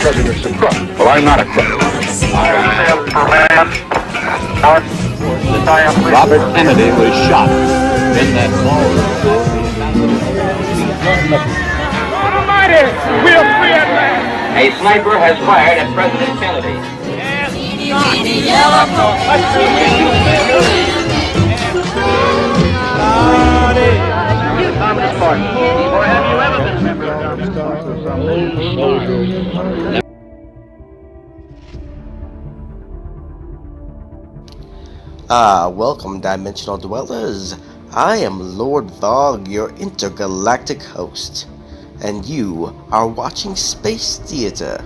President's a crook. Well, I'm not a crook. Robert Kennedy was shot in that ballroom. Almighty, we are free at last. A sniper has fired at President Kennedy. Or have you ever been a member of Welcome, Dimensional Dwellers. I am Lord Vogue, your intergalactic host, and you are watching Space Theater,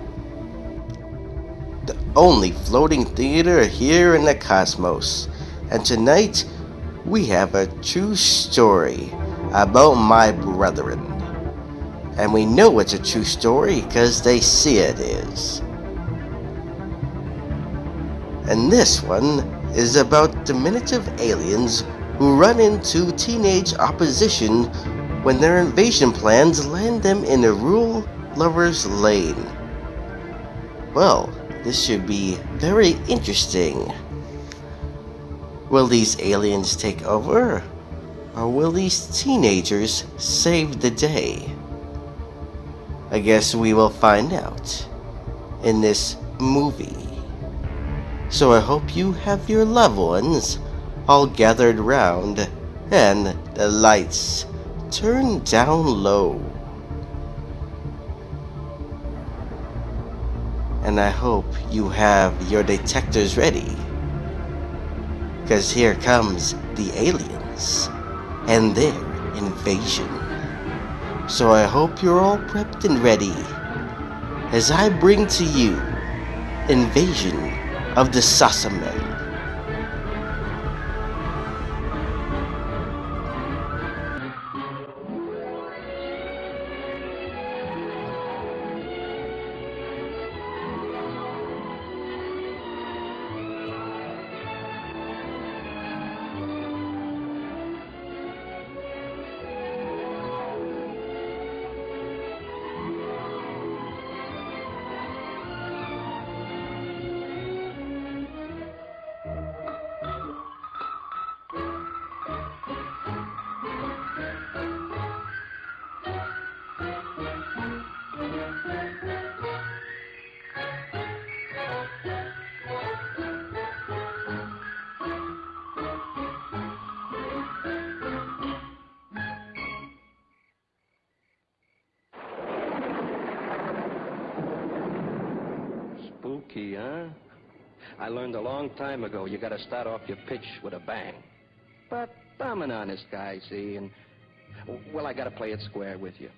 the only floating theater here in the cosmos. And tonight, we have a true story about my brethren. And we know it's a true story because they see it is. And this one is about diminutive aliens who run into teenage opposition when their invasion plans land them in a rural lover's lane. Well, this should be very interesting. Will these aliens take over? Or will these teenagers save the day? I guess we will find out in this movie. So I hope you have your loved ones all gathered round and the lights turned down low. And I hope you have your detectors ready, because here comes the aliens and their invasion. So I hope you're all prepped and ready as I bring to you Invasion of the Sassamen. Spooky, huh? I learned a long time ago you gotta start off your pitch with a bang. But I'm an honest guy, see, and, well, I gotta play it square with you.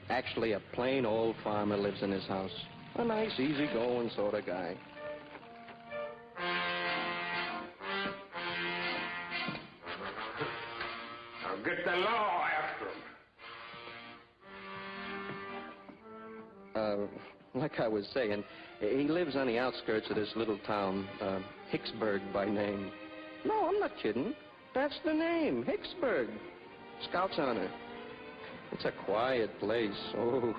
Actually, a plain old farmer lives in his house. A nice, easy-going sort of guy. Now get the law after him. Like I was saying, he lives on the outskirts of this little town, Hicksburg by name. No, I'm not kidding. That's the name, Hicksburg. Scout's honor. It's a quiet place. Oh,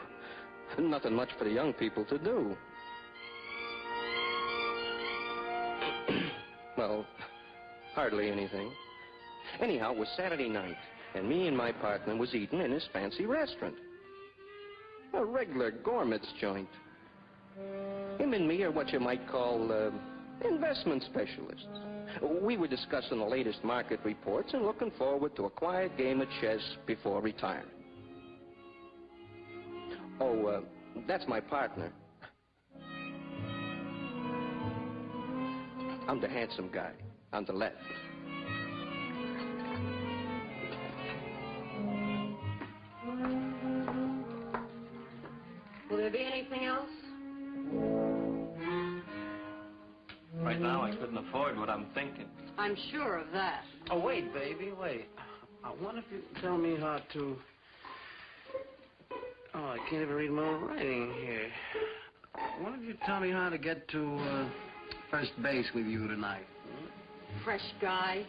nothing much for the young people to do. Well, hardly anything. Anyhow, it was Saturday night, and me and my partner was eating in his fancy restaurant. A regular gourmet's joint. Him and me are what you might call investment specialists. We were discussing the latest market reports and looking forward to a quiet game of chess before retiring. Oh, that's my partner. I'm the handsome guy on the left. Will there be anything else? Right now, I couldn't afford what I'm thinking. I'm sure of that. Oh, wait, baby, wait. I wonder if you can tell me how to... Oh, I can't even read my own writing here. I wonder if you tell me how to get to first base with you tonight. Fresh guy.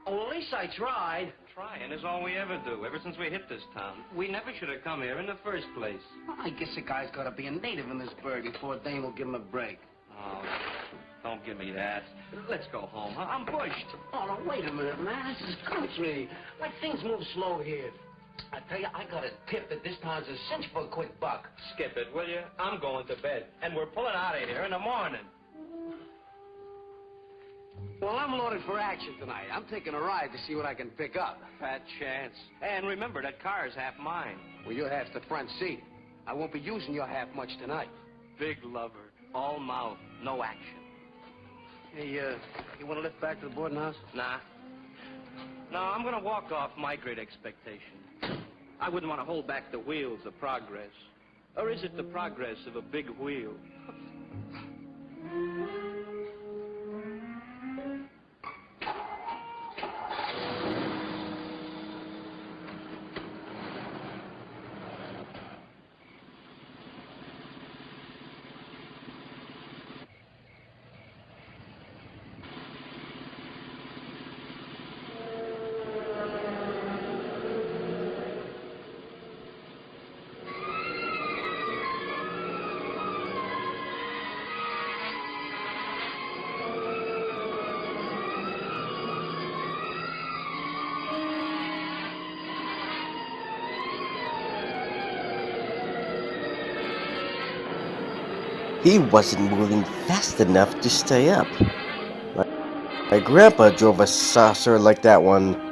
Oh, at least I tried. Trying is all we ever do, ever since we hit this town. We never should have come here in the first place. Well, I guess a guy's got to be a native in this burg before Dane will give him a break. Oh, don't give me that. Let's go home. I'm pushed. Oh, no, wait a minute, man. This is country. Like, things move slow here. I tell you, I got a tip that this town's a cinch for a quick buck. Skip it, will you? I'm going to bed, and we're pulling out of here in the morning. Well, I'm loaded for action tonight. I'm taking a ride to see what I can pick up. Fat chance. And remember, that car's half mine. Well, your half's the front seat. I won't be using your half much tonight. Big lover. All mouth, no action. Hey, you want to lift back to the boarding house? Nah. No, I'm going to walk off my great expectation. I wouldn't want to hold back the wheels of progress. Or is it the progress of a big wheel? He wasn't moving fast enough to stay up. My grandpa drove a saucer like that one.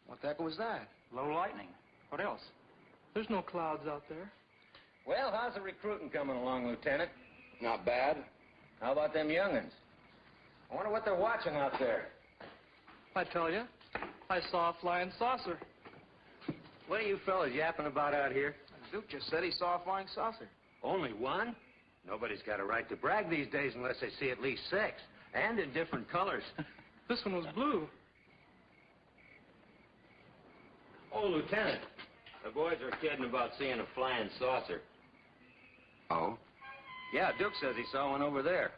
What the heck was that? Low lightning. What else? There's no clouds out there. Well, how's the recruiting coming along, Lieutenant? Not bad. How about them young'uns? I wonder what they're watching out there. I tell you, I saw a flying saucer. What are you fellas yapping about out here? Duke just said he saw a flying saucer. Only one? Nobody's got a right to brag these days unless they see at least 6. And in different colors. This one was blue. Oh, Lieutenant, the boys are kidding about seeing a flying saucer. Oh? Yeah, Duke says he saw one over there.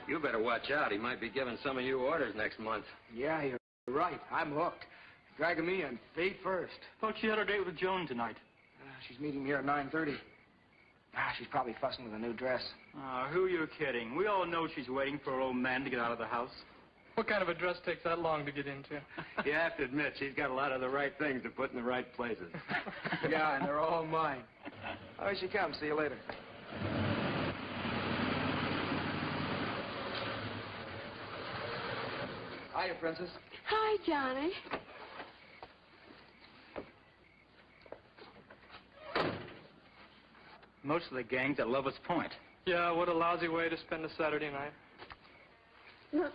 You better watch out. He might be giving some of you orders next month. Yeah, you're right. I'm hooked. Dragging me in feet first. Thought she had her date with Joan tonight. She's meeting me here at 9:30. She's probably fussing with a new dress. Who are you kidding? We all know she's waiting for her old man to get out of the house. What kind of a dress takes that long to get into? You have to admit, she's got a lot of the right things to put in the right places. Yeah, and they're all mine. Oh, here she comes. See you later. Hiya, Princess. Hi, Johnny. Most of the gang's at Lover's Point. Yeah, what a lousy way to spend a Saturday night. Look,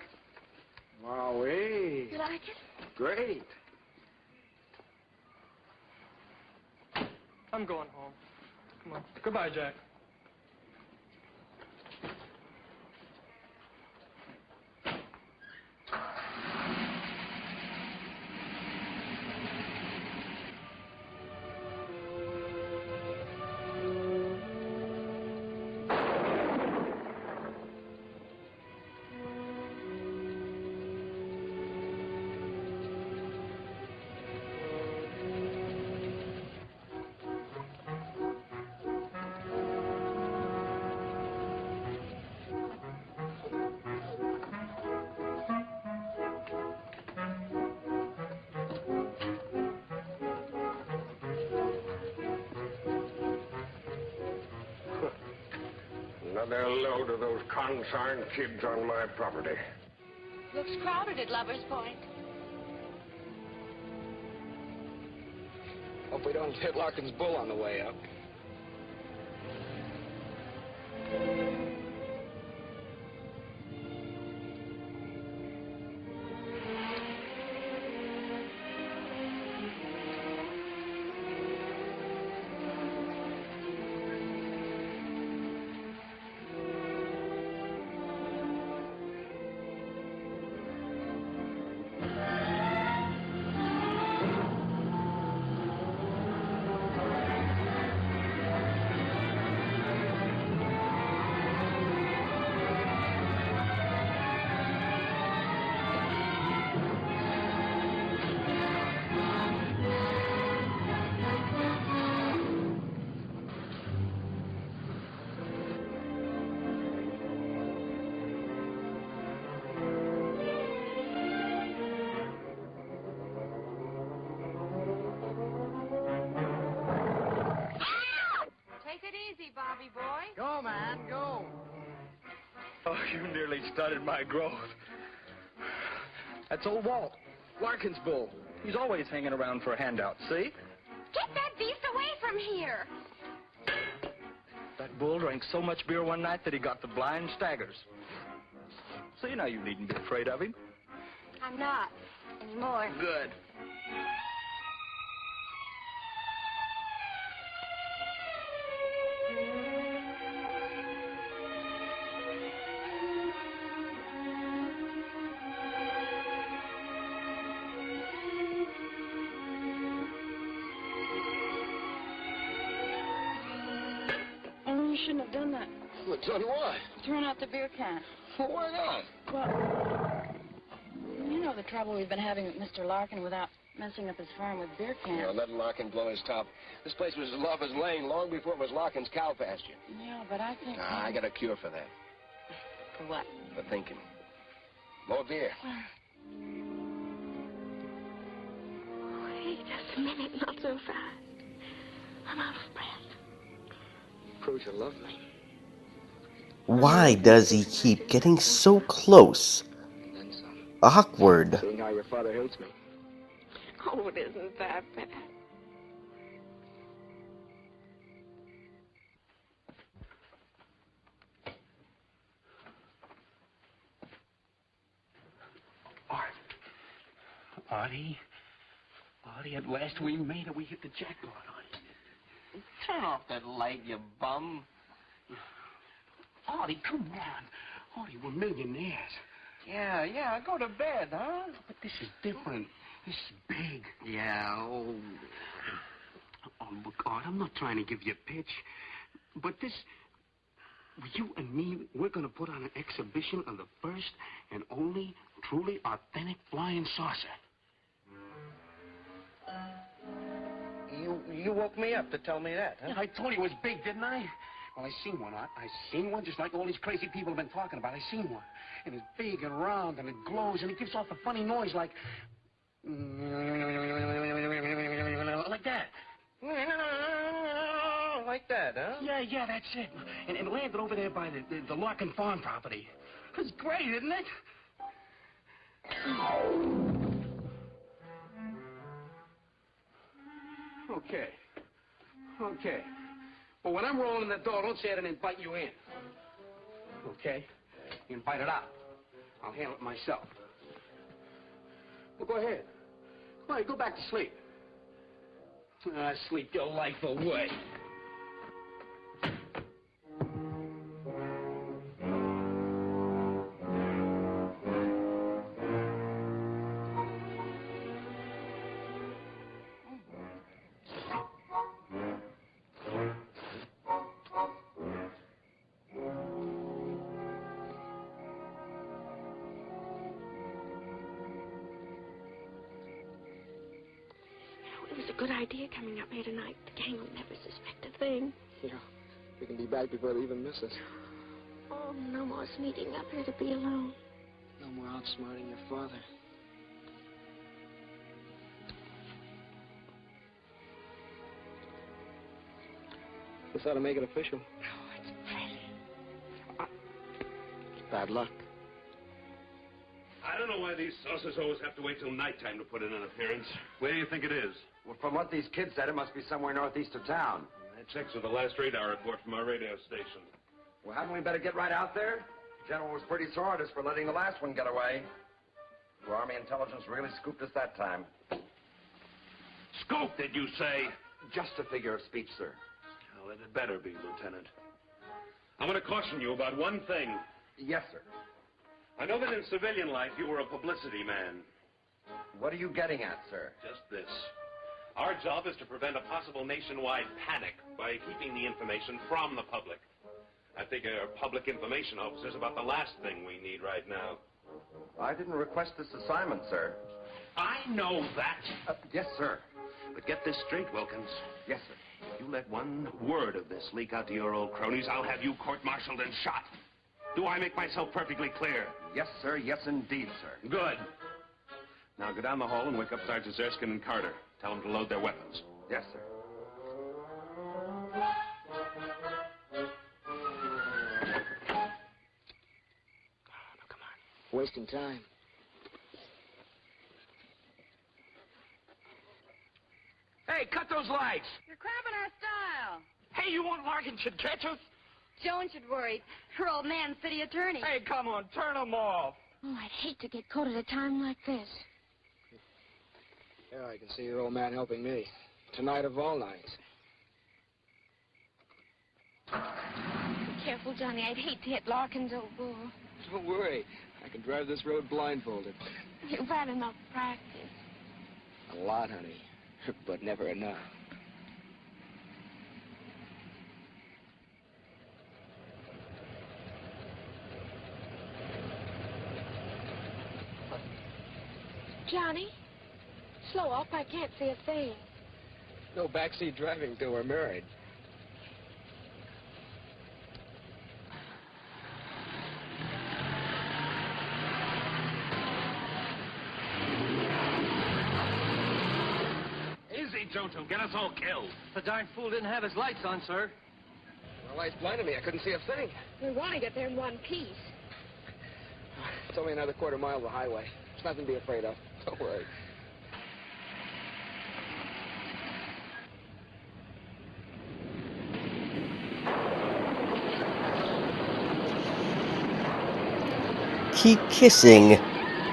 Wowee. you like it? Great. I'm going home. Come on. Goodbye, Jack. They're a load of those concerned kids on my property. Looks crowded at Lover's Point. Hope we don't hit Larkin's bull on the way up. Bobby boy. Go, man, go. Oh, you nearly stunted my growth. That's old Walt, Larkin's bull. He's always hanging around for a handout, see? Get that beast away from here. That bull drank so much beer one night that he got the blind staggers. See, now you needn't be afraid of him. I'm not anymore. Good. You shouldn't have done that. Well, done what? Thrown out the beer can. Well, why not? Well, you know the trouble we've been having with Mr. Larkin without messing up his farm with beer cans. Yeah, let Larkin blow his top. This place was Lover's Lane long before it was Larkin's cow pasture. Yeah, but I think... I got a cure for that. For what? For thinking. More beer. Wait just a minute, not so fast. I'm out of breath. Proves you love me. Why does he keep getting so close? Awkward. Seeing how your father hates me. Oh, it isn't that bad. Artie, at last we made it. We hit the jackpot, Artie. Turn off that light, you bum. Artie, come on. Artie, we're millionaires. Yeah, go to bed, huh? But this is different. This is big. Yeah, oh, look, Art, I'm not trying to give you a pitch, but this, you and me, we're going to put on an exhibition of the first and only truly authentic flying saucer. You woke me up to tell me that, huh? Yeah, I told you it was big, didn't I? Well, I seen one, Art. I seen one just like all these crazy people have been talking about. I seen one. And it's big and round, and it glows, and it gives off a funny noise like... like that. Like that, huh? Yeah, that's it. And it landed over there by the Larkin farm property. It's great, isn't it? Okay. But when I'm rolling the door, don't say I didn't invite you in. Okay? You invite it out. I'll handle it myself. Well, go ahead. Come on, go back to sleep. Sleep your life away. It was a good idea coming up here tonight. The gang will never suspect a thing. Yeah, we can be back before they even miss us. Oh, no more sneaking up here to be alone. No more outsmarting your father. This ought to make it official. Oh, it's pretty. bad luck. I don't know why these saucers always have to wait till nighttime to put in an appearance. Where do you think it is? Well, from what these kids said, it must be somewhere northeast of town. That checks with the last radar report from our radio station. Well, hadn't we better get right out there? General was pretty sore at us for letting the last one get away. Your Army intelligence really scooped us that time. Scoop, did you say? Just a figure of speech, sir. Well, it had better be, Lieutenant. I'm going to caution you about one thing. Yes, sir. I know that in civilian life you were a publicity man. What are you getting at, sir? Just this. Our job is to prevent a possible nationwide panic by keeping the information from the public. I figure public information officers about the last thing we need right now. I didn't request this assignment, sir. I know that. Yes, sir. But get this straight, Wilkins. Yes, sir. If you let one word of this leak out to your old cronies, I'll have you court-martialed and shot. Do I make myself perfectly clear? Yes, sir. Yes, indeed, sir. Good. Now go down the hall and wake up Sergeants Erskine and Carter. Tell them to load their weapons. Yes, sir. Wasting time. Hey, cut those lights. You're cramping our style. Hey, you want Larkin should catch us? Joan should worry. Her old man's city attorney. Hey, come on, turn them off. Oh, I'd hate to get caught at a time like this. Yeah, I can see your old man helping me. Tonight of all nights. Be careful, Johnny. I'd hate to hit Larkin's old bull. Don't worry. I can drive this road blindfolded. You've had enough practice. A lot, honey. But never enough. Johnny, slow up. I can't see a thing. No backseat driving till we're married. Easy, Jojo. Get us all killed. The darn fool didn't have his lights on, sir. The lights blinded me. I couldn't see a thing. We want to get there in one piece. It's only another quarter mile of the highway. There's nothing to be afraid of. Don't worry. Keep kissing.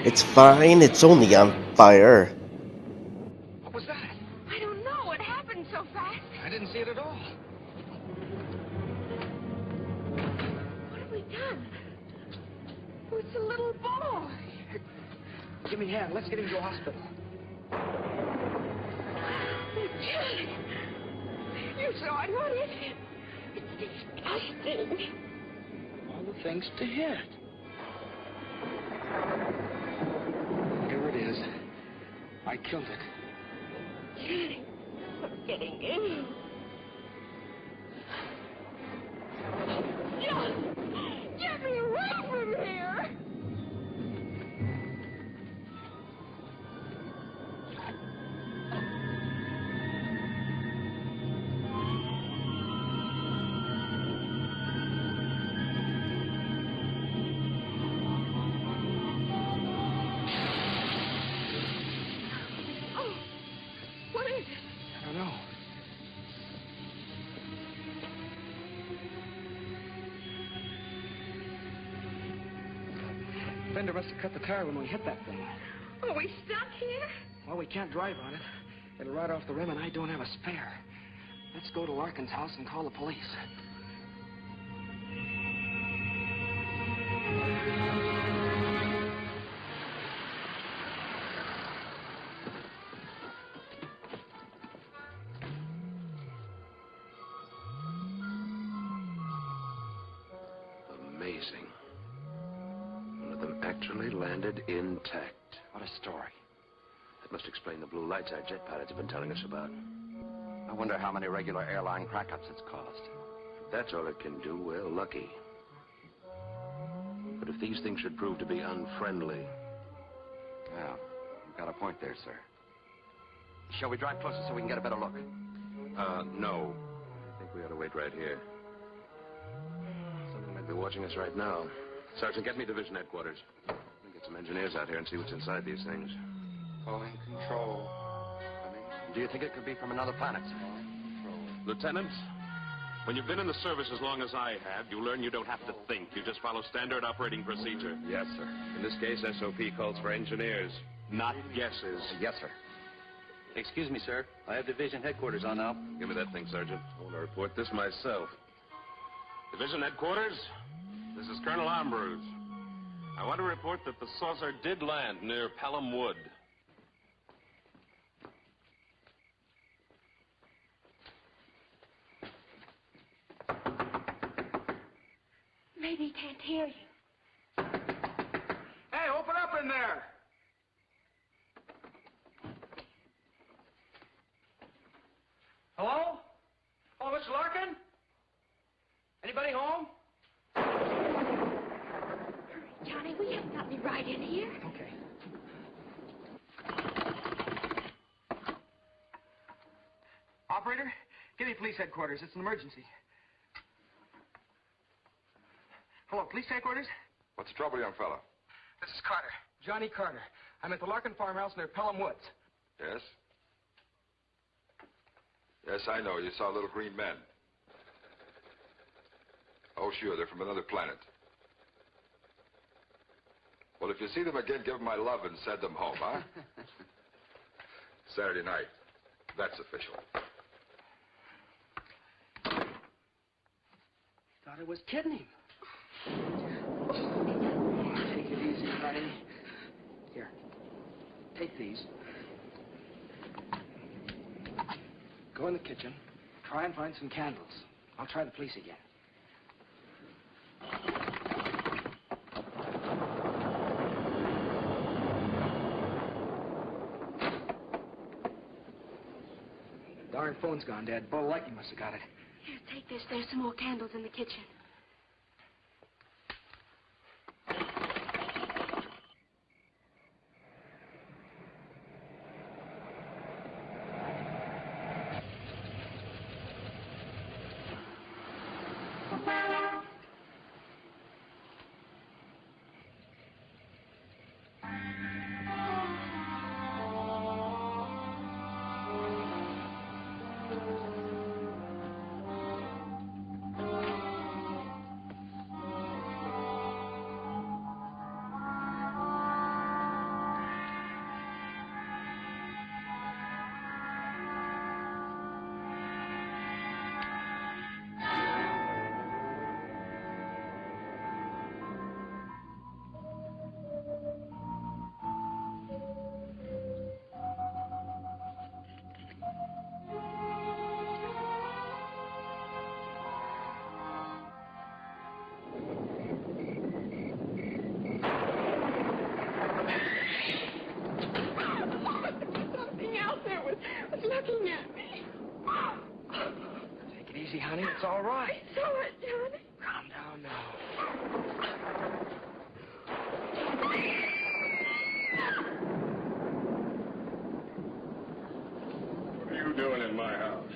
It's fine, it's only on fire. What was that? I don't know. It happened so fast. I didn't see it at all. What have we done? Oh, it's a little boy. Give me a hand. Let's get him to a hospital. Oh, Johnny. You saw it. What is it? It's disgusting. All the things to hit. Here it is. I killed it. Johnny, I'm getting ill. John, get me away from here. Oh, what is it? I don't know. Fender must have cut the tire when we hit that thing. Are we stuck here? Well, we can't drive on it. It'll ride off the rim, and I don't have a spare. Let's go to Larkin's house and call the police. Amazing. One of them actually landed intact. What a story. That must explain the blue lights our jet pilots have been telling us about. I wonder how many regular airline crack-ups it's caused. If that's all it can do, we're lucky. But if these things should prove to be unfriendly... Well, you've got a point there, sir. Shall we drive closer so we can get a better look? No. I think we ought to wait right here. Someone might be watching us right now. Sergeant, get me division headquarters. Let me get some engineers out here and see what's inside these things. Calling control. Do you think it could be from another planet? Lieutenant, when you've been in the service as long as I have, you learn you don't have to think. You just follow standard operating procedure. Yes, sir. In this case, SOP calls for engineers, not guesses. Yes, sir. Excuse me, sir. I have division headquarters on now. Give me that thing, Sergeant. I want to report this myself. Division headquarters, this is Colonel Ambrose. I want to report that the saucer did land near Pelham Wood. Maybe he can't hear you. Hey, open up in there. Hello? Oh, Mr. Larkin? Anybody home? Johnny, will you let me right in here? Okay. Operator, give me police headquarters. It's an emergency. Hello, police headquarters? What's the trouble, young fella? This is Carter. Johnny Carter. I'm at the Larkin farmhouse near Pelham Woods. Yes? Yes, I know. You saw little green men. Oh, sure. They're from another planet. Well, if you see them again, give them my love and send them home, huh? Saturday night. That's official. Thought I was kidding him. Take it easy, honey. Here. Take these. Go in the kitchen. Try and find some candles. I'll try the police again. Darn phone's gone dead. Bo Lightning must have got it. Here, take this. There's some more candles in the kitchen. Looking at me. Take it easy, honey. It's all right. I saw it, Johnny. Calm down now. What are you doing in my house?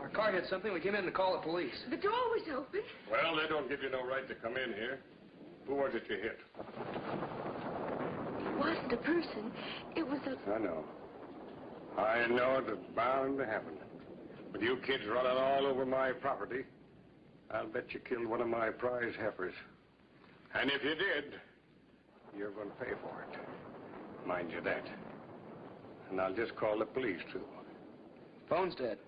Our car hit something. We came in to call the police. The door was open. Well, they don't give you no right to come in here. Who was it you hit? It wasn't a person. It was a... I know. I know it's bound to happen. With you kids running all over my property, I'll bet you killed one of my prize heifers. And if you did, you're going to pay for it. Mind you that. And I'll just call the police, too. Phone's dead.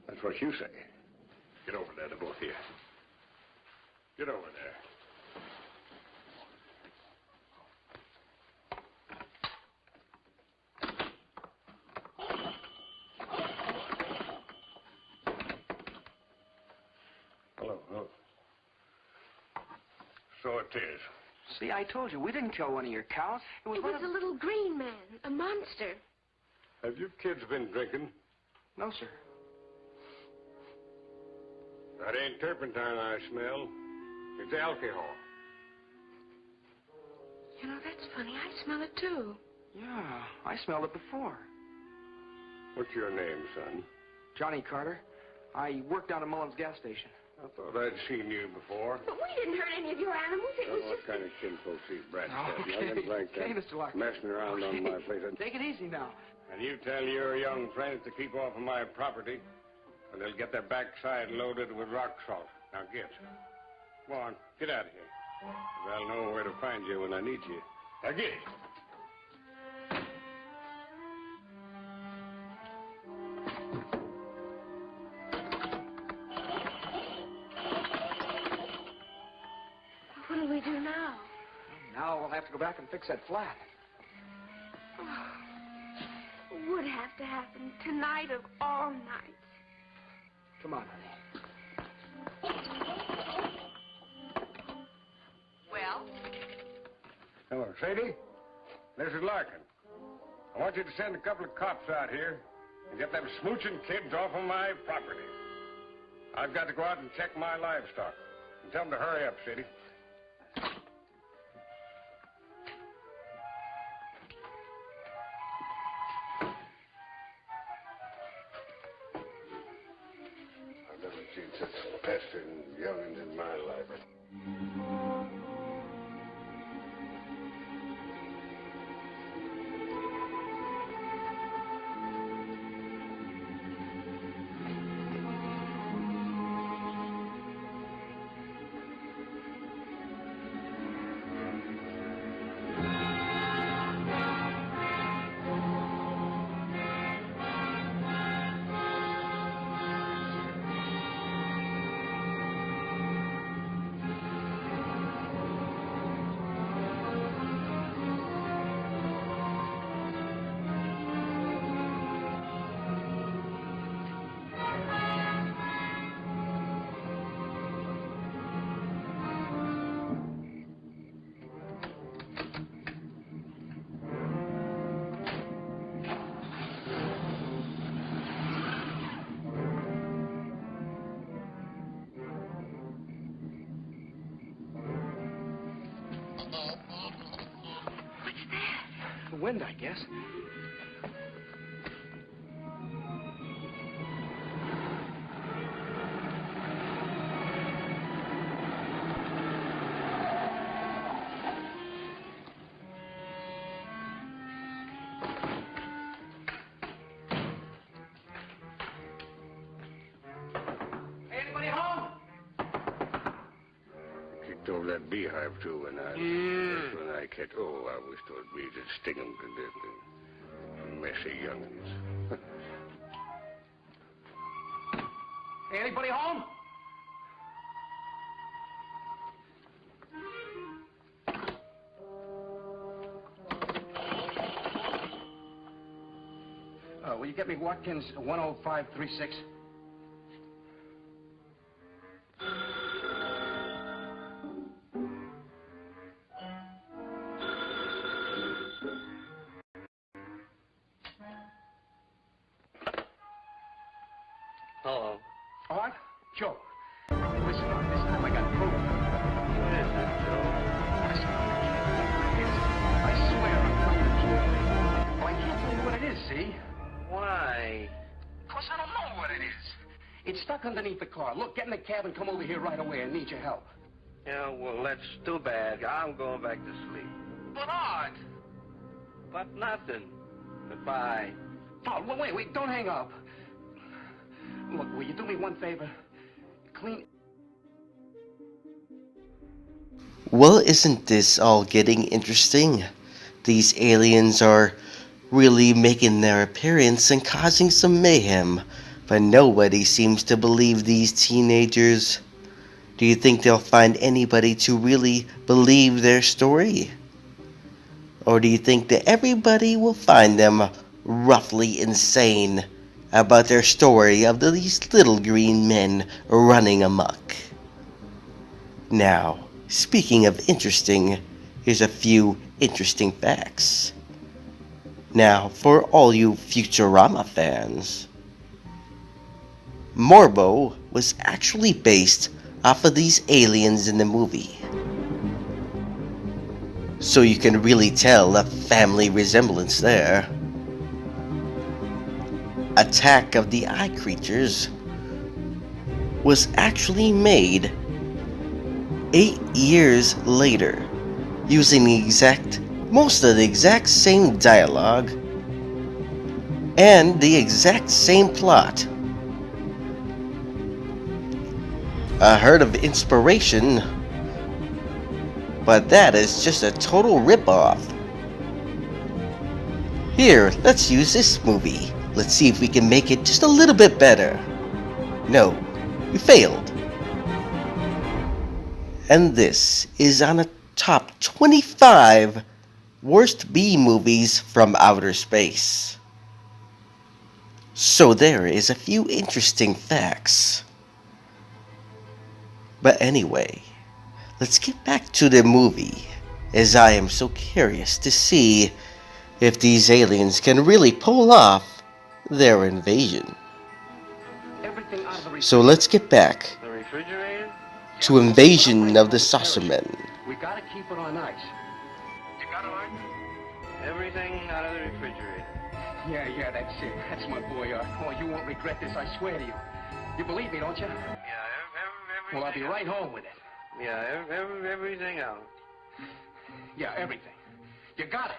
That's what you say. Get over there, the both of you. Get over there. Hello. So it is. See, I told you, we didn't kill one of your cows. It was a little green man, a monster. Have you kids been drinking? No, sir. That ain't turpentine I smell. It's alcohol. You know, that's funny. I smell it, too. Yeah, I smelled it before. What's your name, son? Johnny Carter. I work down at Mullins gas station. I thought I'd seen you before. But we didn't hurt any of your animals. It kind of kinfolks these brats No, have. Youngins like okay, that, Mr. Larkin. messing around on my place. Take it easy now. And you tell your young friends to keep off of my property, or they'll get their backside loaded with rock salt. Now get. Go on, get out of here. 'Cause I'll know where to find you when I need you. Now get. What'll we do now? Now we'll have to go back and fix that flat. Would have to happen tonight of all nights. Come on, honey. Well? Hello, Sadie. This is Larkin. I want you to send a couple of cops out here and get them smooching kids off of my property. I've got to go out and check my livestock. And tell them to hurry up, Sadie. I've never seen such pestering youngins in my life. The wind, I guess. Anybody home? Kicked over that beehive, too, when I catch... Oh, I wish those bees would sting them to death. Messy youngins. Anybody home? Will you get me Watkins 10536? Hello. Art? Joe. Listen, Art, this time I got proof. What is it, Joe? I swear I'm telling the truth. Oh, I can't tell you what it is, see? Why? Because I don't know what it is. It's stuck underneath the car. Look, get in the cab and come over here right away. I need your help. Yeah, well, that's too bad. I'm going back to sleep. But, Art! But nothing. Goodbye. Oh, wait, don't hang up. Look, will you do me one favor? Clean... Well, isn't this all getting interesting? These aliens are really making their appearance and causing some mayhem, but nobody seems to believe these teenagers. Do you think they'll find anybody to really believe their story? Or do you think that everybody will find them roughly insane about their story of these little green men running amok? Now, speaking of interesting, here's a few interesting facts. Now, for all you Futurama fans, Morbo was actually based off of these aliens in the movie. So you can really tell a family resemblance there. Attack of the Eye Creatures was actually made 8 years later using most of the exact same dialogue and the exact same plot. A herd of inspiration, but that is just a total rip-off. Here, let's use this movie. Let's see if we can make it just a little bit better. No, we failed. And this is on a top 25 worst B movies from outer space. So there is a few interesting facts. But anyway, let's get back to the movie, as I am so curious to see if these aliens can really pull off their invasion. So let's get back to Invasion of the Saucermen. We gotta keep it on ice. You got it, Art? Everything out of the refrigerator. Yeah, that's it. That's my boy, Art. Oh, you won't regret this, I swear to you. You believe me, don't you? Well, I'll be right home with it. Yeah, everything out. Yeah, everything. You got it.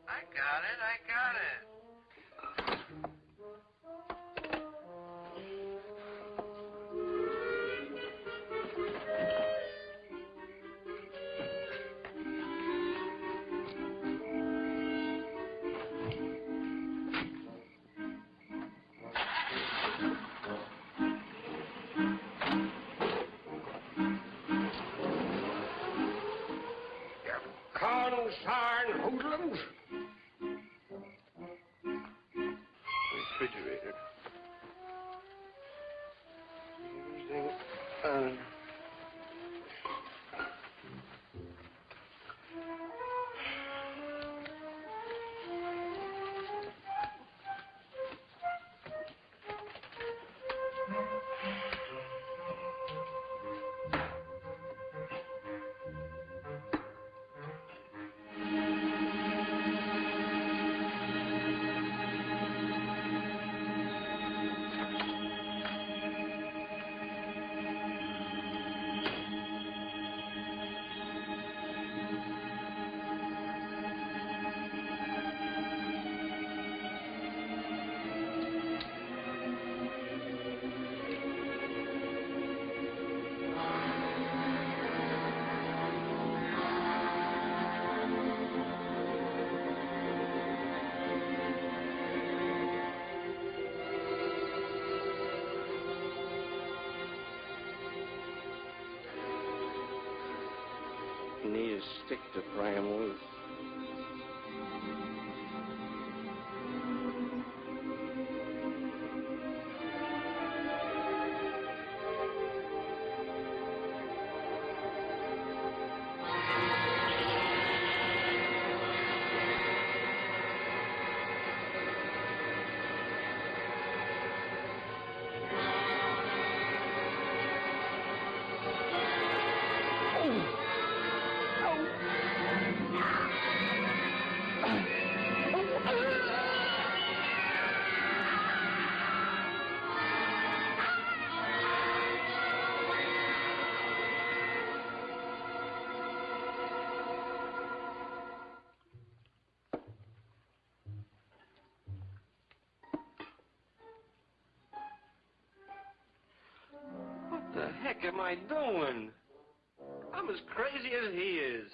I got it. Cornels, and hoodlums. Refrigerator. Everything. Need a stick to pry him loose. What the heck am I doing? I'm as crazy as he is.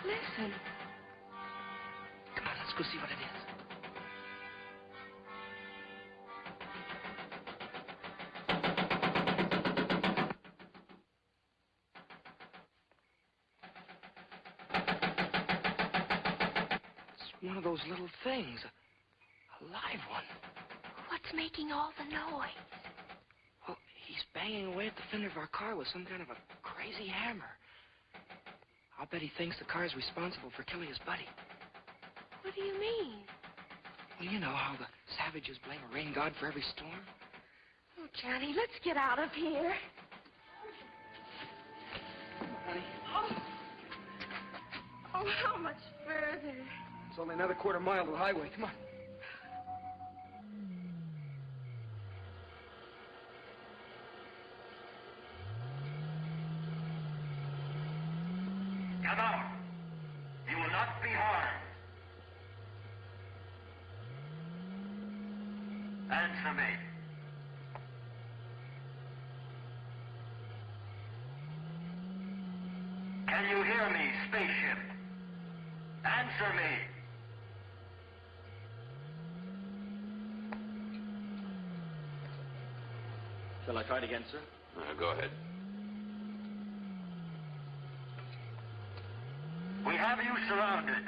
Listen. Come on, let's go see what it is. It's one of those little things. A live one. What's making all the noise? Well, he's banging away at the fender of our car with some kind of a crazy hammer. I'll bet he thinks the car's responsible for killing his buddy. What do you mean? Well, you know how the savages blame a rain god for every storm? Oh, Johnny, let's get out of here. Honey, Oh, how much further? it's only another quarter-mile to the highway. Come on. Come on. You will not be harmed. Answer me. Can you hear me, spaceship? Answer me. Shall I try it again, sir? Go ahead. We have you surrounded.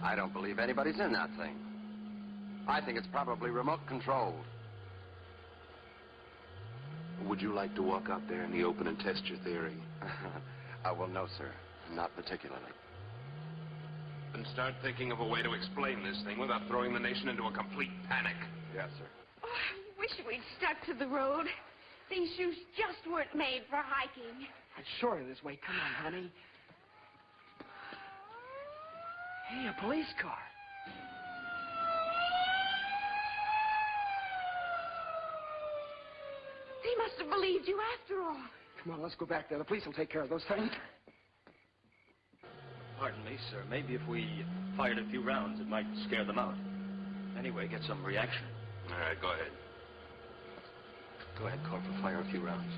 I don't believe anybody's in that thing. I think it's probably remote controlled. Would you like to walk out there in the open and test your theory? Well, no, sir. Not particularly. And start thinking of a way to explain this thing without throwing the nation into a complete panic. Yes, sir. Oh, I wish we'd stuck to the road. These shoes just weren't made for hiking. It's shorter this way. Come on, honey. Hey, a police car. They must have believed you after all. Come on, let's go back there. The police will take care of those things. Pardon me, sir. Maybe if we fired a few rounds, it might scare them out. Anyway, get some reaction. All right, go ahead. Go ahead, Corporal. Fire a few rounds.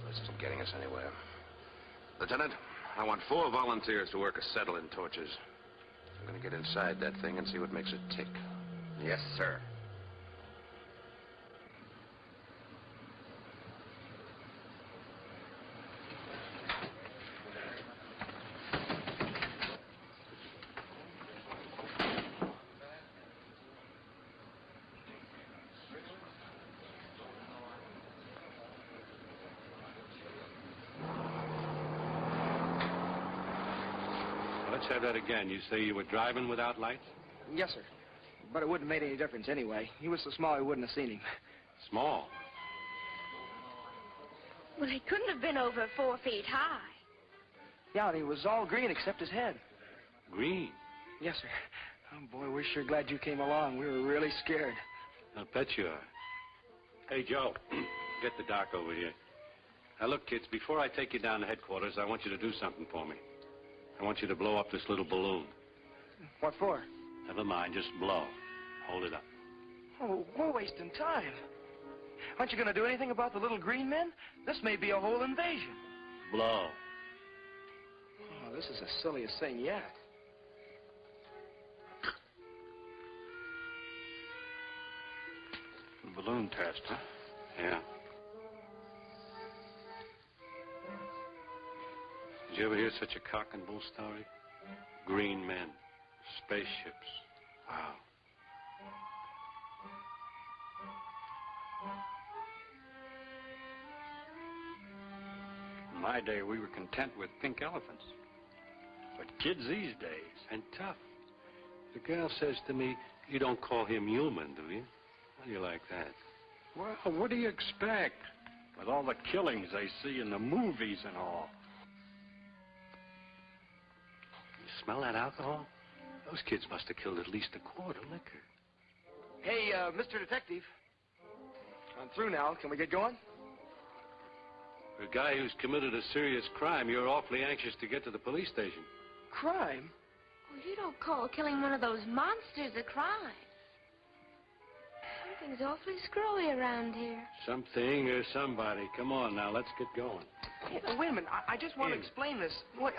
This isn't getting us anywhere. Lieutenant, I want 4 volunteers to work acetylene torches. I'm going to get inside that thing and see what makes it tick. Yes, sir. Let's have that again. You say you were driving without lights? Yes, sir. But it wouldn't have made any difference anyway. He was so small I wouldn't have seen him. Small? Well, he couldn't have been over 4 feet high. Yeah, and he was all green except his head. Green? Yes, sir. Oh, boy, we're sure glad you came along. We were really scared. I'll bet you are. Hey, Joe, get the doc over here. Now, look, kids, before I take you down to headquarters, I want you to do something for me. I want you to blow up this little balloon. What for? Never mind, just blow. Hold it up. Oh, we're wasting time. Aren't you going to do anything about the little green men? This may be a whole invasion. Blow. Oh, this is the silliest thing yet. Balloon test, huh? Yeah. Did you ever hear such a cock and bull story? Green men, spaceships. Wow. In my day, we were content with pink elephants. But kids these days... And tough. The girl says to me, you don't call him human, do you? How do you like that? Well, what do you expect? With all the killings they see in the movies and all. You smell that alcohol? Those kids must have killed at least a quart of liquor. Hey, Mr. Detective. I'm through now. Can we get going? For a guy who's committed a serious crime, you're awfully anxious to get to the police station. Crime? Well, you don't call killing one of those monsters a crime. Something's awfully screwy around here. Something or somebody. Come on now, let's get going. Hey, wait a minute. I just want to explain this. Look,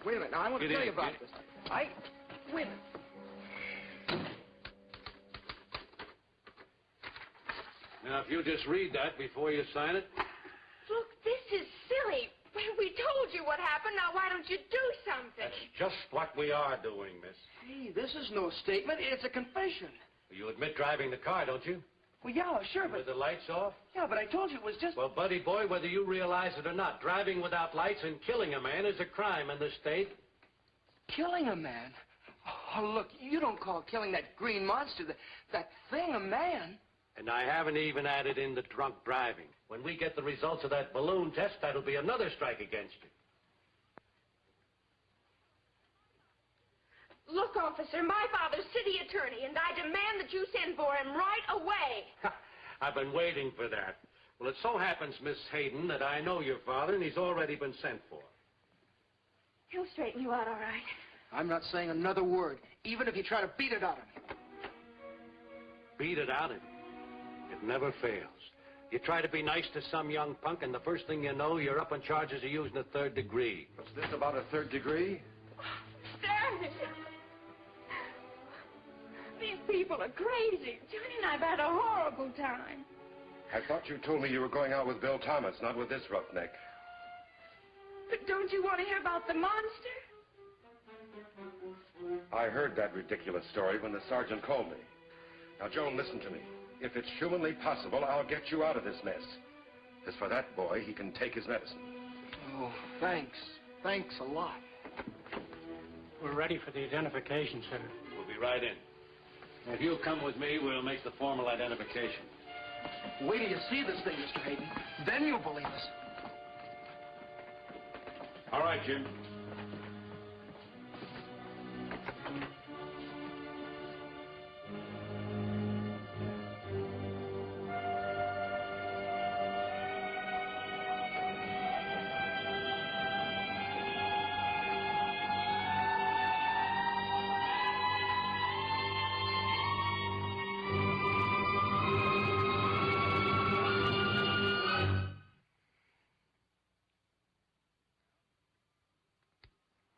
wait a minute. Now, I want to tell you about this. Wait a minute. Now, if you just read that before you sign it. Look, this is silly. We told you what happened. Now, why don't you do something? That's just what we are doing, miss. Hey, this is no statement. It's a confession. You admit driving the car, don't you? Well, yeah, sure, but... With the lights off? Yeah, but I told you it was just... Well, buddy boy, whether you realize it or not, driving without lights and killing a man is a crime in this state. Killing a man? Oh, look, you don't call killing that green monster, that thing, a man. And I haven't even added in the drunk driving. When we get the results of that balloon test, that'll be another strike against you. Look, officer, my father's city attorney, and I demand that you send for him right away. I've been waiting for that. Well, it so happens, Miss Hayden, that I know your father, and he's already been sent for. He'll straighten you out all right. I'm not saying another word, even if you try to beat it out of me. Beat it out of him. It never fails. You try to be nice to some young punk, and the first thing you know, you're up on charges of using a third degree. What's this about a third degree? Stanley! These people are crazy. Johnny and I've had a horrible time. I thought you told me you were going out with Bill Thomas, not with this roughneck. But don't you want to hear about the monster? I heard that ridiculous story when the sergeant called me. Now, Joan, listen to me. If it's humanly possible, I'll get you out of this mess. As for that boy, he can take his medicine. Oh, thanks. Thanks a lot. We're ready for the identification, sir. We'll be right in. If you'll come with me, we'll make the formal identification. Wait till you see this thing, Mr. Hayden. Then you'll believe us. All right, Jim.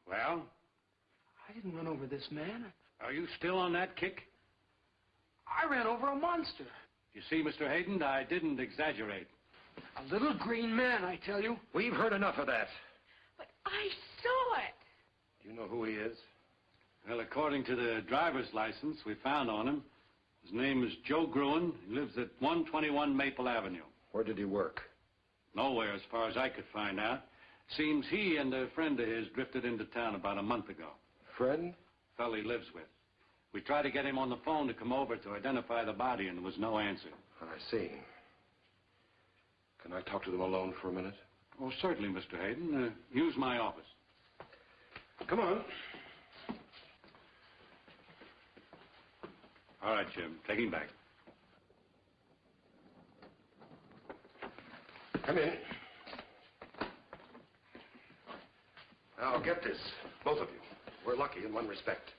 Well? I didn't run over this man. Are you still on that kick? I ran over a monster. You see, Mr. Hayden, I didn't exaggerate. A little green man, I tell you. We've heard enough of that. But I saw it. Do you know who he is? Well, according to the driver's license we found on him, his name is Joe Gruen. He lives at 121 Maple Avenue. Where did he work? Nowhere, as far as I could find out. Seems he and a friend of his drifted into town about a month ago. Friend? Fellow he lives with. We tried to get him on the phone to come over to identify the body, and there was no answer. I see. Can I talk to them alone for a minute? Oh, certainly, Mr. Hayden. Use my office. Come on. All right, Jim. Take him back. Come in. Now, get this, both of you. We're lucky in one respect.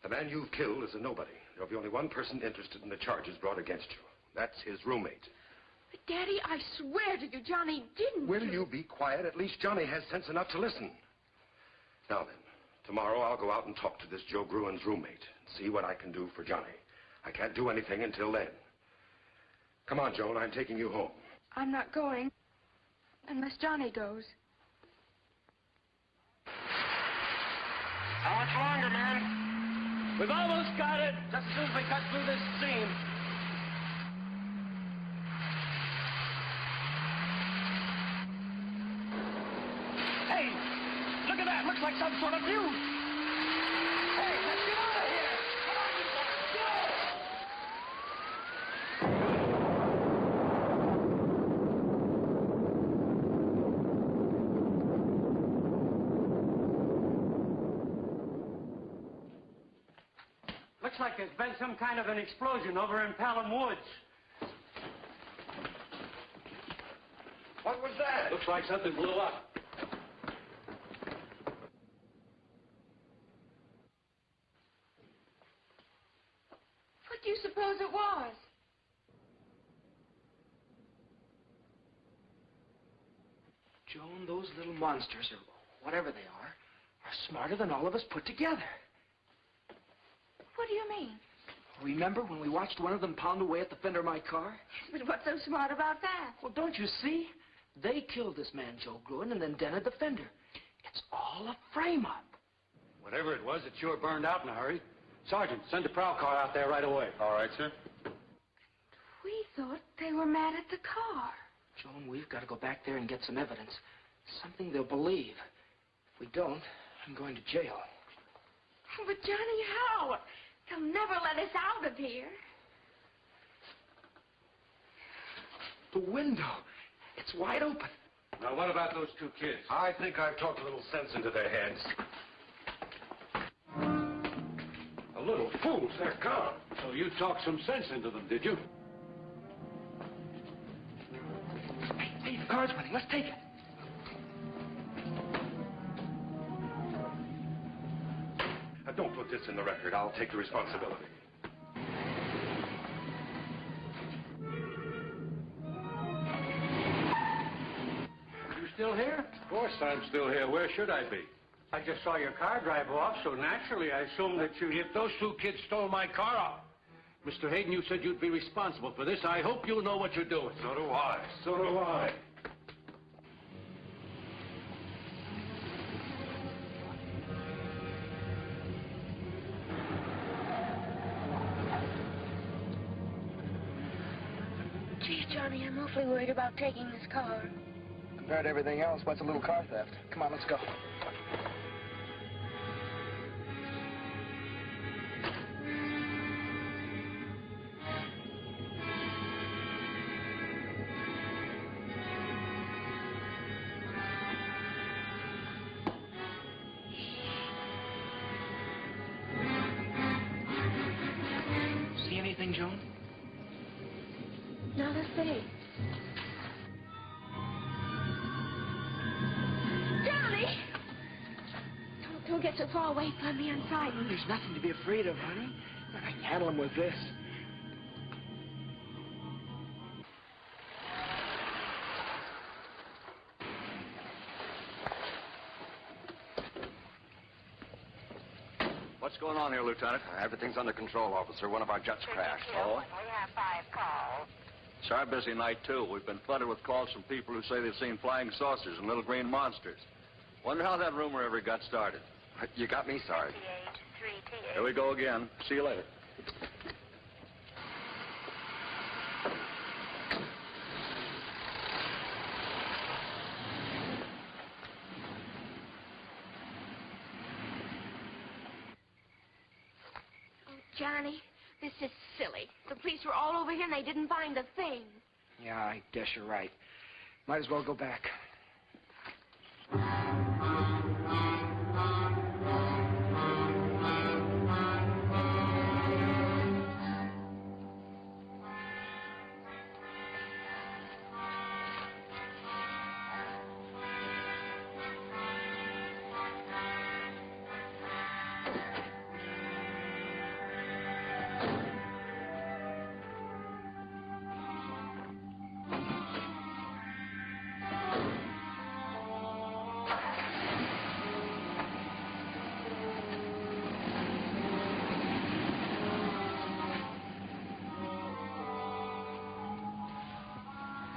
The man you've killed is a nobody. There'll be only one person interested in the charges brought against you. That's his roommate. But, Daddy, I swear to you, Johnny didn't. Will you be quiet? At least Johnny has sense enough to listen. Now then, tomorrow I'll go out and talk to this Joe Gruen's roommate and see what I can do for Johnny. I can't do anything until then. Come on, Joan, I'm taking you home. I'm not going unless Johnny goes. How much longer, man? We've almost got it. Just as soon as we cut through this seam. Hey, look at that. Looks like some sort of fuse. Hey, let's get out of here. Come on, you guys, go! Looks like there's been some kind of an explosion over in Pelham Woods. What was that? Looks like something blew up. What do you suppose it was? Joan? little monsters, or whatever they are smarter than all of us put together. What do you mean? Remember when we watched one of them pound away at the fender of my car? But what's so smart about that? Well, don't you see? They killed this man, Joe Gruen, and then dented the fender. It's all a frame-up. Whatever it was, it sure burned out in a hurry. Sergeant, send a prowl car out there right away. All right, sir. We thought they were mad at the car. Joan, we've got to go back there and get some evidence. Something they'll believe. If we don't, I'm going to jail. But Johnny, how? They'll never let us out of here. The window. It's wide open. Now, what about those two kids? I think I've talked a little sense into their heads. The little fools, they're gone. So you talked some sense into them, did you? Hey, the car's winning. Let's take it. Don't put this in the record. I'll take the responsibility. You still here? Of course I'm still here. Where should I be? I just saw your car drive off, so naturally I assumed that you... If those two kids stole my car off, Mr. Hayden, you said you'd be responsible for this. I hope you know what you're doing. So do I. So do I. Gee, Johnny, I'm awfully worried about taking this car. Compared to everything else, what's a little car theft? Come on, let's go. See anything, Joan? Not a thing. Johnny! Don't get so far away from me. I'm frightened. There's nothing to be afraid of, honey. I can handle him with this. What's going on here, Lieutenant? Everything's under control, officer. One of our jets crashed. Oh? We have 5 calls. It's our busy night, too. We've been flooded with calls from people who say they've seen flying saucers and little green monsters. Wonder how that rumor ever got started. You got me, Sarge. Here we go again. See you later. Johnny, this is silly. The police were all over here and they didn't find a thing. Yeah, I guess you're right. Might as well go back.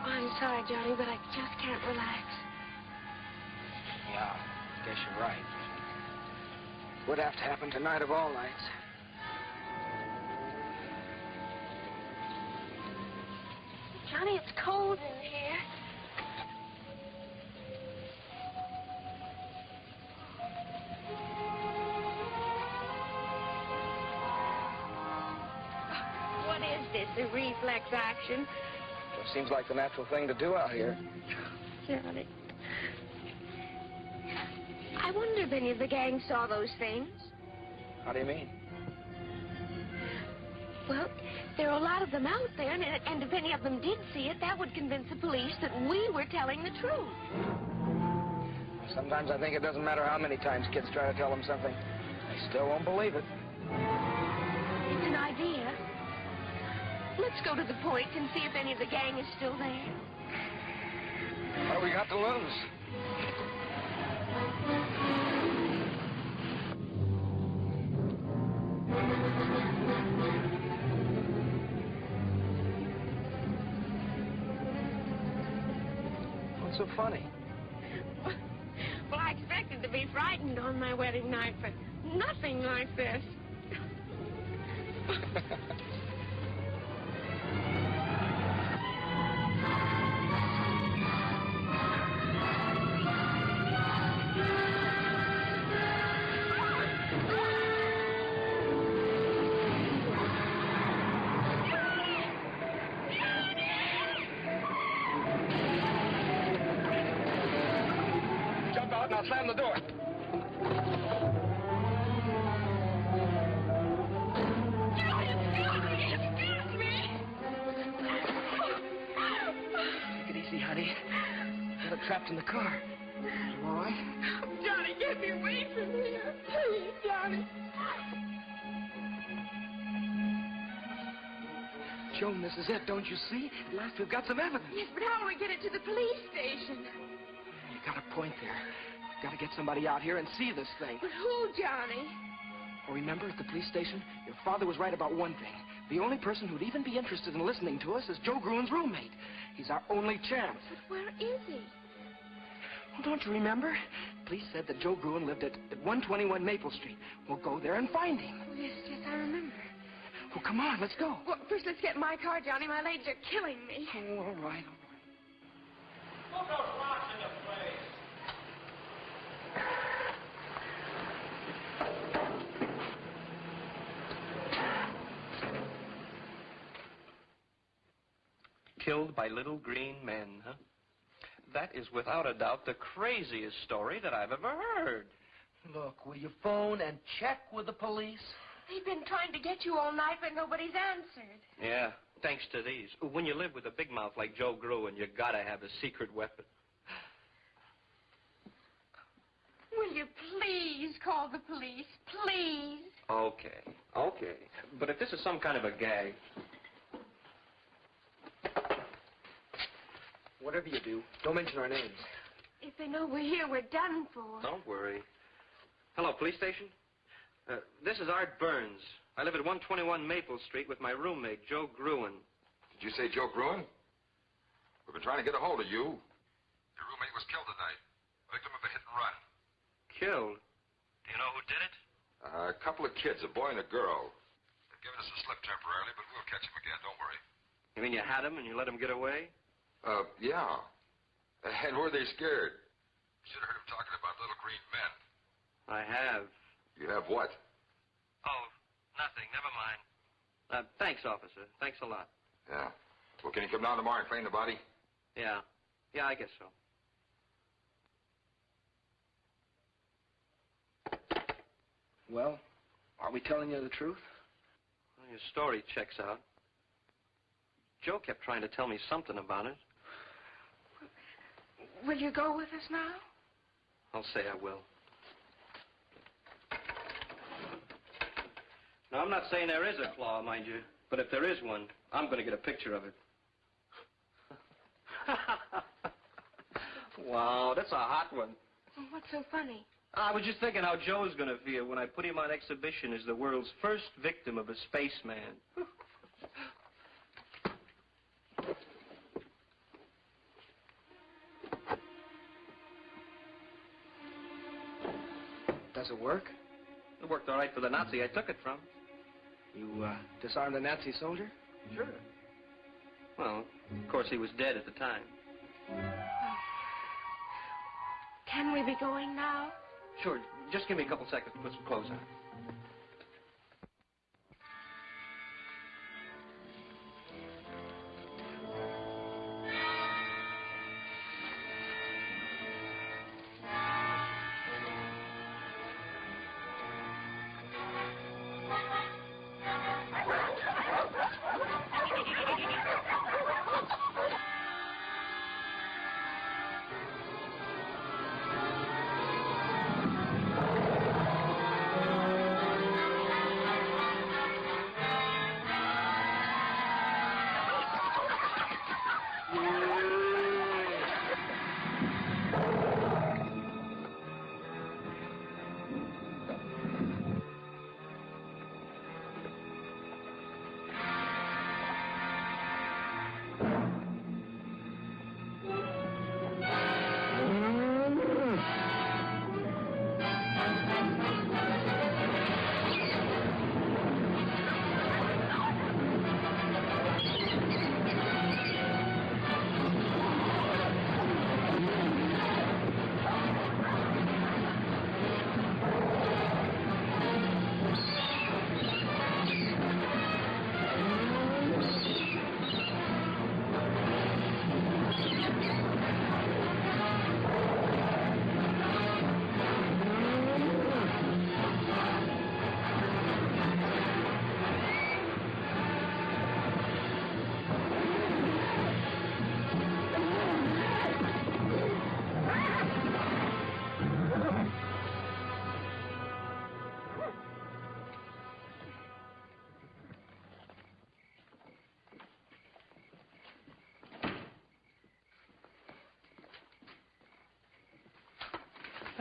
I'm sorry, Johnny, but I just can't relax. Yeah, guess you're right. Would have to happen tonight of all nights. Johnny, it's cold in here. What is this, a reflex action? Well, seems like the natural thing to do out here. Johnny. I wonder if any of the gang saw those things. How do you mean? Well, there are a lot of them out there, and if any of them did see it, that would convince the police that we were telling the truth. Sometimes I think it doesn't matter how many times kids try to tell them something. They still won't believe it. It's an idea. Let's go to the point and see if any of the gang is still there. What do we got to lose? What's so funny? Well, I expected to be frightened on my wedding night, but nothing like this. Jump out and I'll slam the door. Take it easy, honey. Got her trapped in the car. You all right? Johnny, get me away from here. Please, Johnny. Joan, this is it, don't you see? At last we've got some evidence. Yes, but how do we get it to the police station? You got a point there. Got to get somebody out here and see this thing. But who, Johnny? Oh, remember, at the police station, your father was right about one thing. The only person who'd even be interested in listening to us is Joe Gruen's roommate. He's our only chance. But where is he? Well, don't you remember? Police said that Joe Gruen lived at 121 Maple Street. We'll go there and find him. Oh, yes, I remember. Well, come on, let's go. Well, first let's get in my car, Johnny. My legs are killing me. Oh, all right. Look those rocks in the place. Killed by little green men, huh? That is without a doubt the craziest story that I've ever heard. Look, will you phone and check with the police? They've been trying to get you all night, but nobody's answered. Yeah, thanks to these. When you live with a big mouth like Joe Gruen, you gotta have a secret weapon. Will you please call the police? Please. Okay. But if this is some kind of a gag... Whatever you do, don't mention our names. If they know we're here, we're done for. Don't worry. Hello, police station? This is Art Burns. I live at 121 Maple Street with my roommate, Joe Gruen. Did you say Joe Gruen? We've been trying to get a hold of you. Your roommate was killed tonight. Victim of a hit and run. Killed? Do you know who did it? A couple of kids, a boy and a girl. They've given us a slip temporarily, but we'll catch him again. Don't worry. You mean you had him and you let him get away? Yeah. And were they scared? Should have heard him talking about little green men. I have. You have what? Oh, nothing. Never mind. Thanks, officer. Thanks a lot. Yeah. Well, can you come down tomorrow and claim the body? Yeah. Yeah, I guess so. Well, are we telling you the truth? Well, your story checks out. Joe kept trying to tell me something about it. Will you go with us now? I'll say I will. Now, I'm not saying there is a claw, mind you, but if there is one, I'm going to get a picture of it. Wow, that's a hot one. Well, what's so funny? I was just thinking how Joe's going to feel when I put him on exhibition as the world's first victim of a spaceman. Does it work? It worked all right for the Nazi I took it from. You, disarmed the Nazi soldier? Sure. Well, of course, he was dead at the time. Can we be going now? Sure. Just give me a couple seconds to put some clothes on.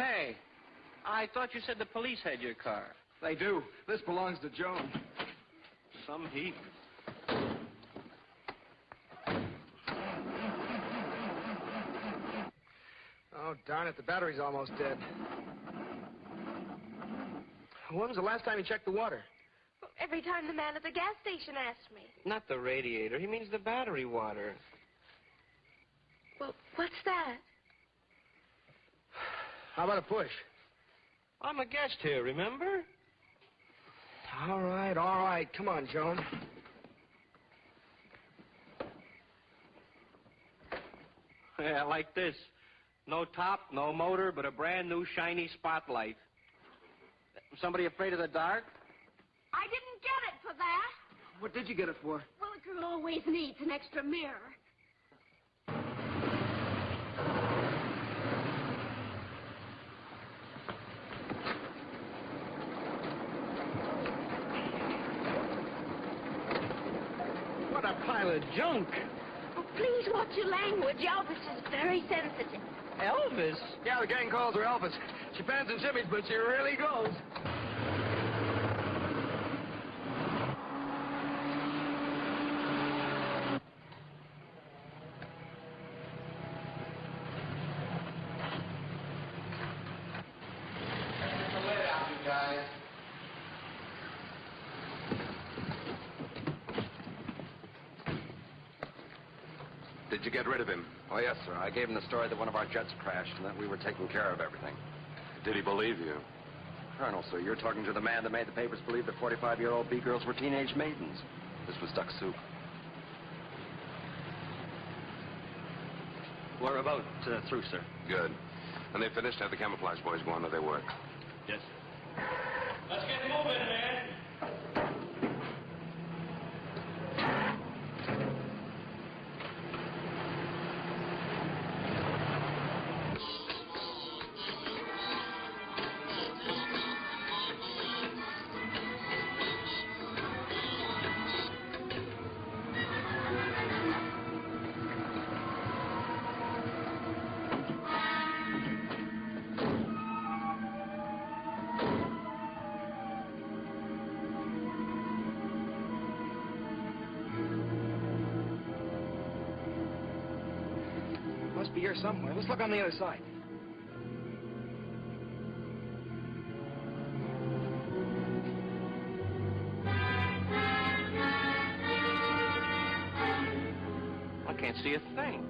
Hey, I thought you said the police had your car. They do. This belongs to Joan. Some heat. Oh, darn it. The battery's almost dead. When was the last time you checked the water? Every time the man at the gas station asks me. Not the radiator. He means the battery water. Well, what's that? How about a push? I'm a guest here, remember? All right. Come on, Joan. Yeah, like this. No top, no motor, but a brand new shiny spotlight. Somebody afraid of the dark? I didn't get it for that. What did you get it for? Well, a girl always needs an extra mirror. What a pile of junk. Oh, please watch your language. Elvis is very sensitive. Elvis? Yeah, the gang calls her Elvis. She pans and shimmies, but she really goes. Did you get rid of him? Oh, yes, sir. I gave him the story that one of our jets crashed and that we were taking care of everything. Did he believe you? Colonel, sir, you're talking to the man that made the papers believe that 45-year-old B-girls were teenage maidens. This was duck soup. We're about through, sir. Good. When they finished, have the camouflage boys go on to their work. Yes, sir. Let's get moving, man. Must be here somewhere. Let's look on the other side. I can't see a thing.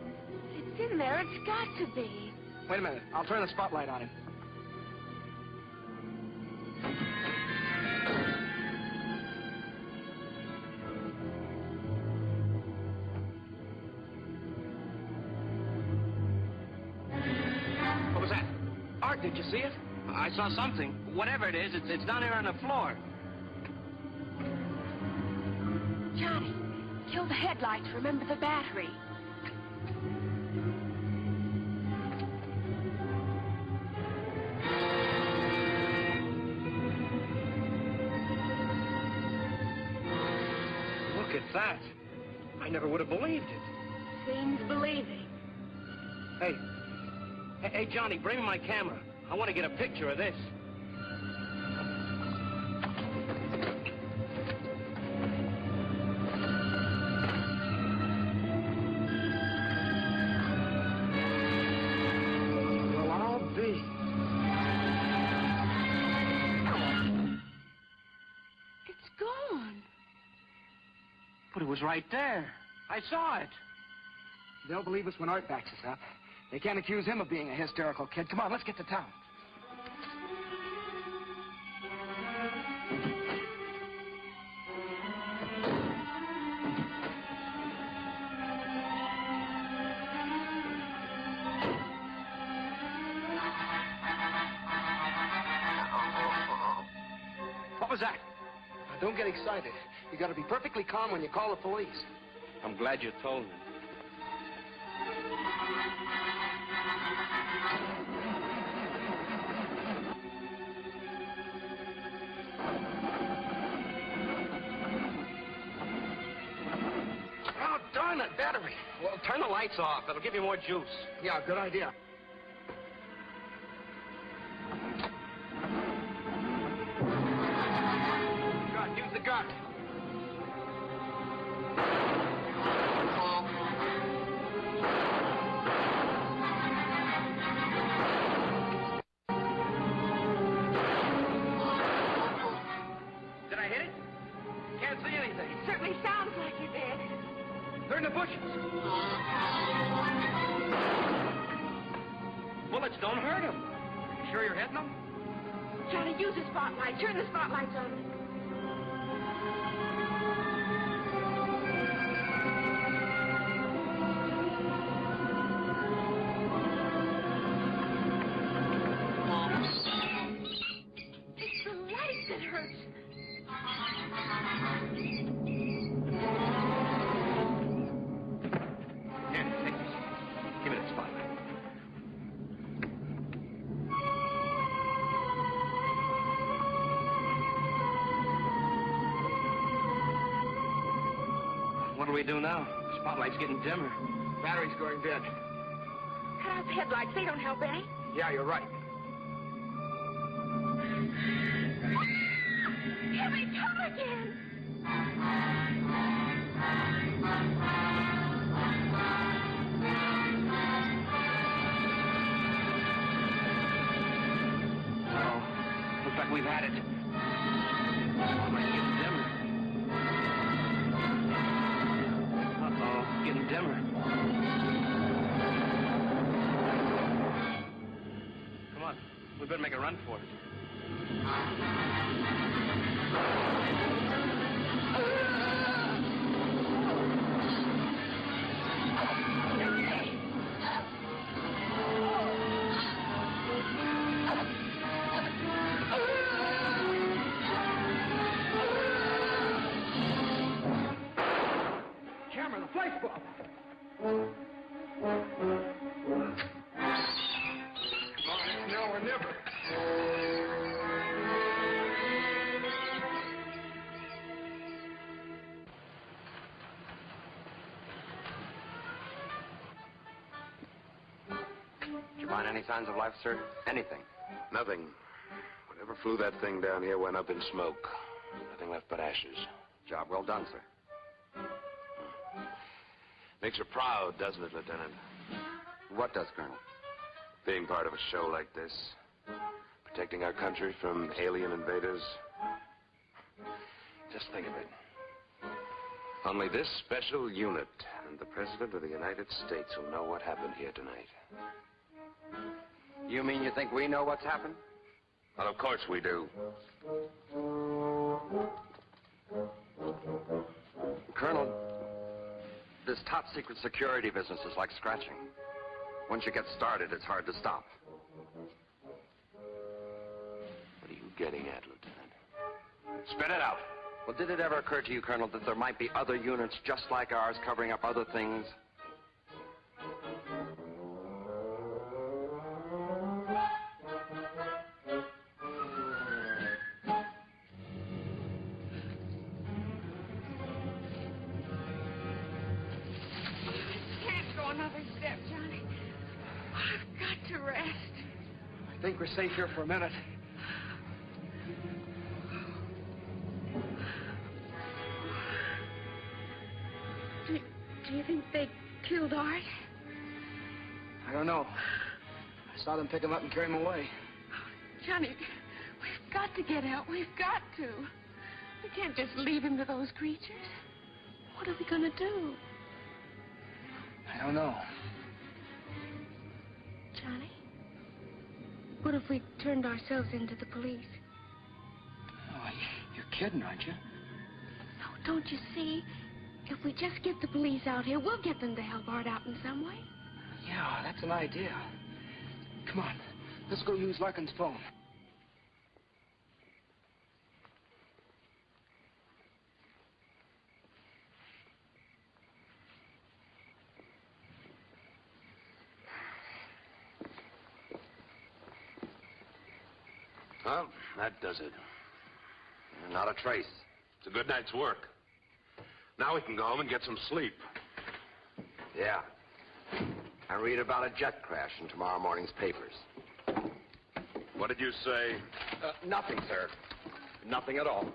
It's in there. It's got to be. Wait a minute. I'll turn the spotlight on him. What was that? Art, did you see it? I saw something. Whatever it is, it's down here on the floor. Johnny, kill the headlights. Remember the battery. Look at that. I never would have believed it. Seems believing. Hey, Johnny, bring me my camera. I want to get a picture of this. Well, I'll be. It's gone. But it was right there. I saw it. They'll believe us when Art backs us up. They can't accuse him of being a hysterical kid. Come on, let's get to town. What was that? Now, don't get excited. You got to be perfectly calm when you call the police. I'm glad you told me. Oh, darn it, battery. Well, turn the lights off. It'll give you more juice. Yeah, good idea. They're in the bushes. Bullets don't hurt him. You sure you're hitting them? Johnny, use the spotlight. Turn the spotlights on. It's the light that hurts. Here, take this. Give me that spotlight. What do we do now? The spotlight's getting dimmer. Battery's going dead. Cut out the headlights. They don't help any. Yeah, you're right. Here we come again. Oh, looks like we've had it. Spotlight's getting dimmer. Uh-oh, getting dimmer. Come on, we better make a run for it. Camera, the flash bulb. Now or never. Did you find any signs of life, sir? Anything? Nothing. Whatever flew that thing down here went up in smoke. Nothing left but ashes. Job well done, sir. Makes her proud, doesn't it, Lieutenant? What does, Colonel? Being part of a show like this. Protecting our country from alien invaders. Just think of it. Only this special unit and the President of the United States will know what happened here tonight. You mean you think we know what's happened? Well, of course we do. Colonel, this top-secret security business is like scratching. Once you get started, it's hard to stop. What are you getting at, Lieutenant? Spit it out. Well, did it ever occur to you, Colonel, that there might be other units just like ours covering up other things? Can't go another step, Johnny. I've got to rest. I think we're safe here for a minute. Do you think they killed Art? I don't know. I saw them pick him up and carry him away. Johnny, we've got to get out. We've got to. We can't just leave him to those creatures. What are we going to do? I don't know. Johnny, what if we turned ourselves into the police? Oh, you're kidding, aren't you? No, don't you see? If we just get the police out here, we'll get them to help Art out in some way. Yeah, that's an idea. Come on, let's go use Larkin's phone. Well, that does it. Not a trace. It's a good night's work. Now we can go home and get some sleep. Yeah. And read about a jet crash in tomorrow morning's papers. What did you say? Nothing, sir. Nothing at all.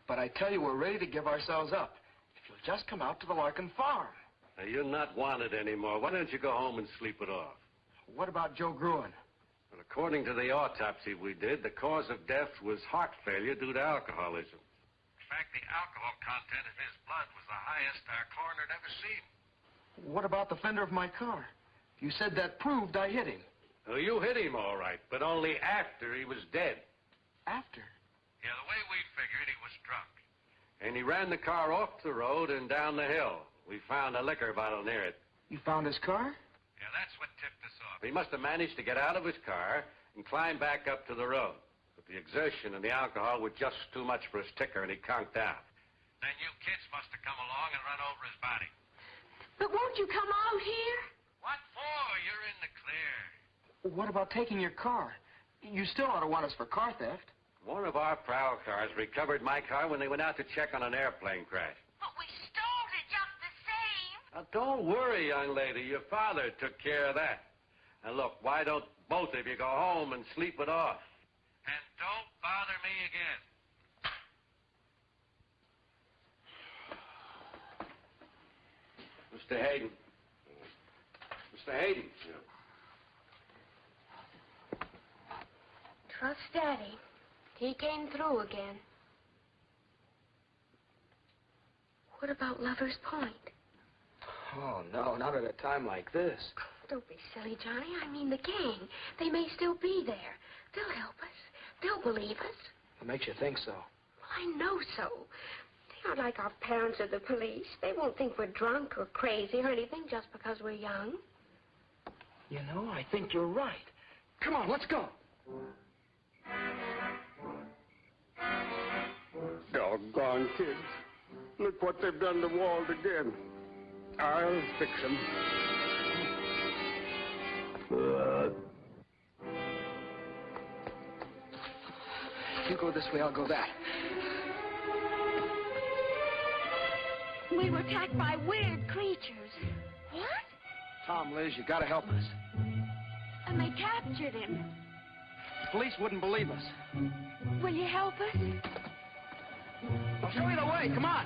But I tell you, we're ready to give ourselves up. If you'll just come out to the Larkin farm. Now, you're not wanted anymore. Why don't you go home and sleep it off? What about Joe Gruen? Well, according to the autopsy we did, the cause of death was heart failure due to alcoholism. In fact, the alcohol content in his blood was the highest our coroner had ever seen. What about the fender of my car? You said that proved I hit him. Well, you hit him all right, but only after he was dead. After? Yeah, the way we figured, he was drunk. And he ran the car off the road and down the hill. We found a liquor bottle near it. You found his car? Yeah, that's what tipped us off. He must have managed to get out of his car and climb back up to the road. But the exertion and the alcohol were just too much for his ticker, and he conked out. Then you kids must have come along and run over his body. But won't you come out here? What for? You're in the clear. What about taking your car? You still ought to want us for car theft. One of our prowl cars recovered my car when they went out to check on an airplane crash. But we stole it just the same. Now, don't worry, young lady. Your father took care of that. And look, why don't both of you go home and sleep it off? And don't bother me again. Mr. Hayden. Mr. Hayden. Trust Daddy. He came through again. What about Lover's Point? Oh, no, not at a time like this. Don't be silly, Johnny. I mean the gang. They may still be there. They'll help us. They'll believe us. What makes you think so? Well, I know so. They aren't like our parents or the police. They won't think we're drunk or crazy or anything just because we're young. You know, I think you're right. Come on, let's go. Doggone kids. Look what they've done to Walt again. I'll fix them. You go this way, I'll go that. We were attacked by weird creatures. What? Tom, Liz, you gotta help us. And they captured him. The police wouldn't believe us. Will you help us? I'll show you the way. Come on.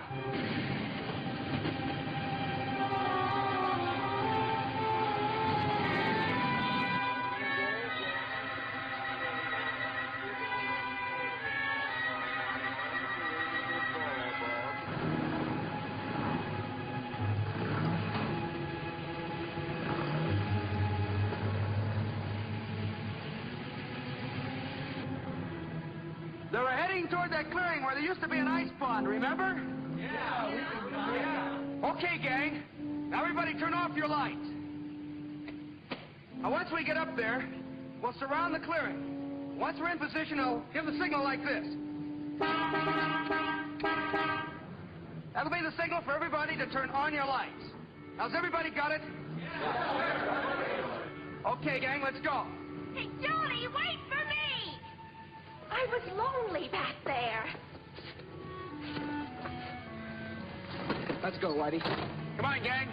They were heading toward that clearing where there used to be an ice pond, remember? Yeah. Okay, gang. Now everybody turn off your lights. Now once we get up there, we'll surround the clearing. Once we're in position, I'll give the signal like this. That'll be the signal for everybody to turn on your lights. Now, has everybody got it? Yeah. Okay, gang, let's go. Hey, Johnny, wait for me! I was lonely back there. Let's go, Whitey. Come on, gang.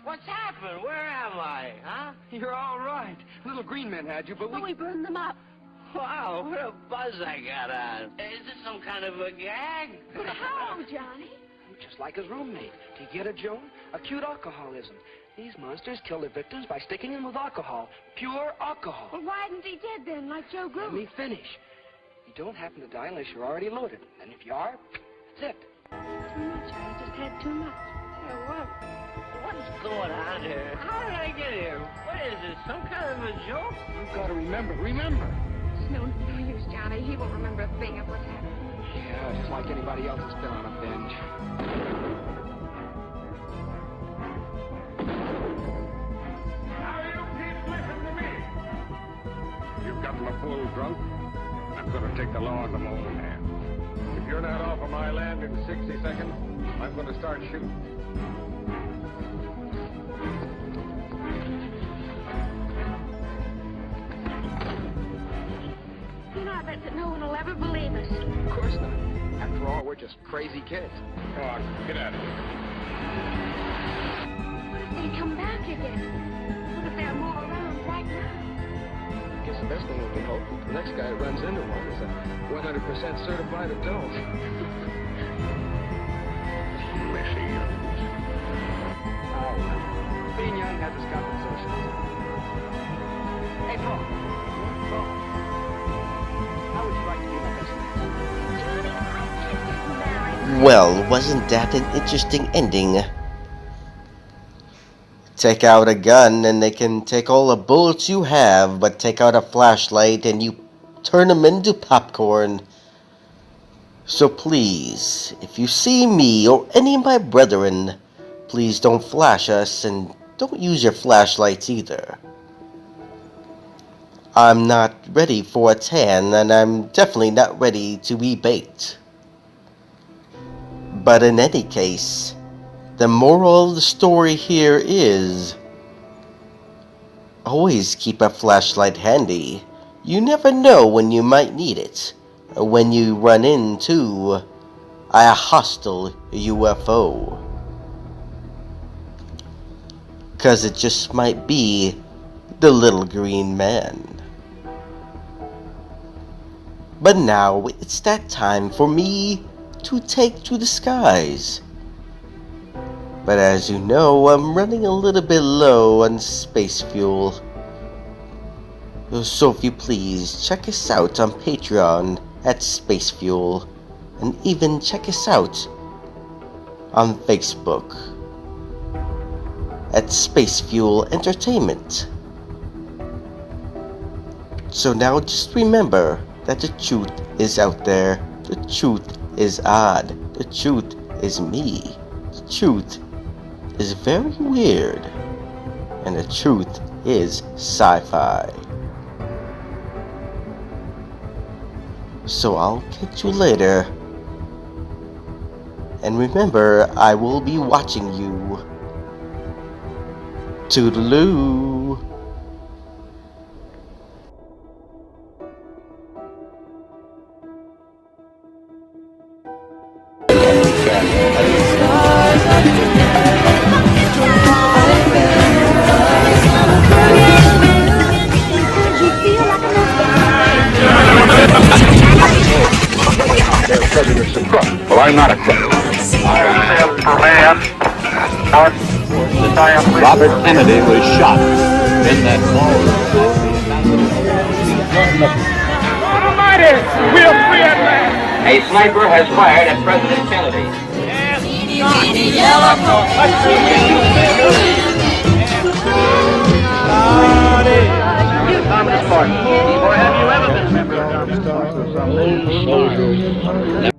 What's happened? Where am I, huh? You're all right. Little green men had you, but we burned them up. Wow, what a buzz I got on. Is this some kind of a gag? But how, Johnny? Just like his roommate. Do you get it, Joan? Acute alcoholism. These monsters kill their victims by sticking them with alcohol. Pure alcohol. Well, why isn't he dead then, like Joe Groom? Let me finish. You don't happen to die unless you're already loaded. And if you are, that's it. Too much. I just had too much. What's going on here? How did I get here? What is this, some kind of a joke? You've got to remember. It's no use, Johnny. He won't remember a thing of what's happened. Yeah, just like anybody else that's been on a binge. I'm a full drunk. I'm going to take the law into my own hands. If you're not off of my land in 60 seconds, I'm going to start shooting. You know, I bet that no one will ever believe us. Of course not. After all, we're just crazy kids. Come on, get out of here. What if they come back again? What if there are more around right now? I guess the best thing we can hope is the next guy who runs into one is a 100% certified adult. Messy youngins. Oh, well. Being young has its compensations. Hey, Paul. Paul. How would you like to be my best man? Well, wasn't that an interesting ending? Take out a gun and they can take all the bullets you have, but take out a flashlight and you turn them into popcorn. So please, if you see me or any of my brethren, please don't flash us and don't use your flashlights either. I'm not ready for a tan, and I'm definitely not ready to be baked. But in any case, the moral of the story here is, always keep a flashlight handy. You never know when you might need it, when you run into a hostile UFO. 'Cause it just might be the little green man. But now it's that time for me to take to the skies. But as you know, I'm running a little bit low on space fuel. So if you please, check us out on Patreon at Space Fuel, and even check us out on Facebook at Space Fuel Entertainment. So now just remember that the truth is out there, the truth is odd, the truth is me, the truth is very weird, and the truth is sci-fi. So I'll catch you later, and remember, I will be watching you. Toodaloo. Their president's a crook. Well, I'm not a crook. Robert Kennedy was shot in that ball. Almighty, we are free at last. A sniper has fired at President Kennedy. Thomas Parton, or have you ever been a member of Thomas Parton?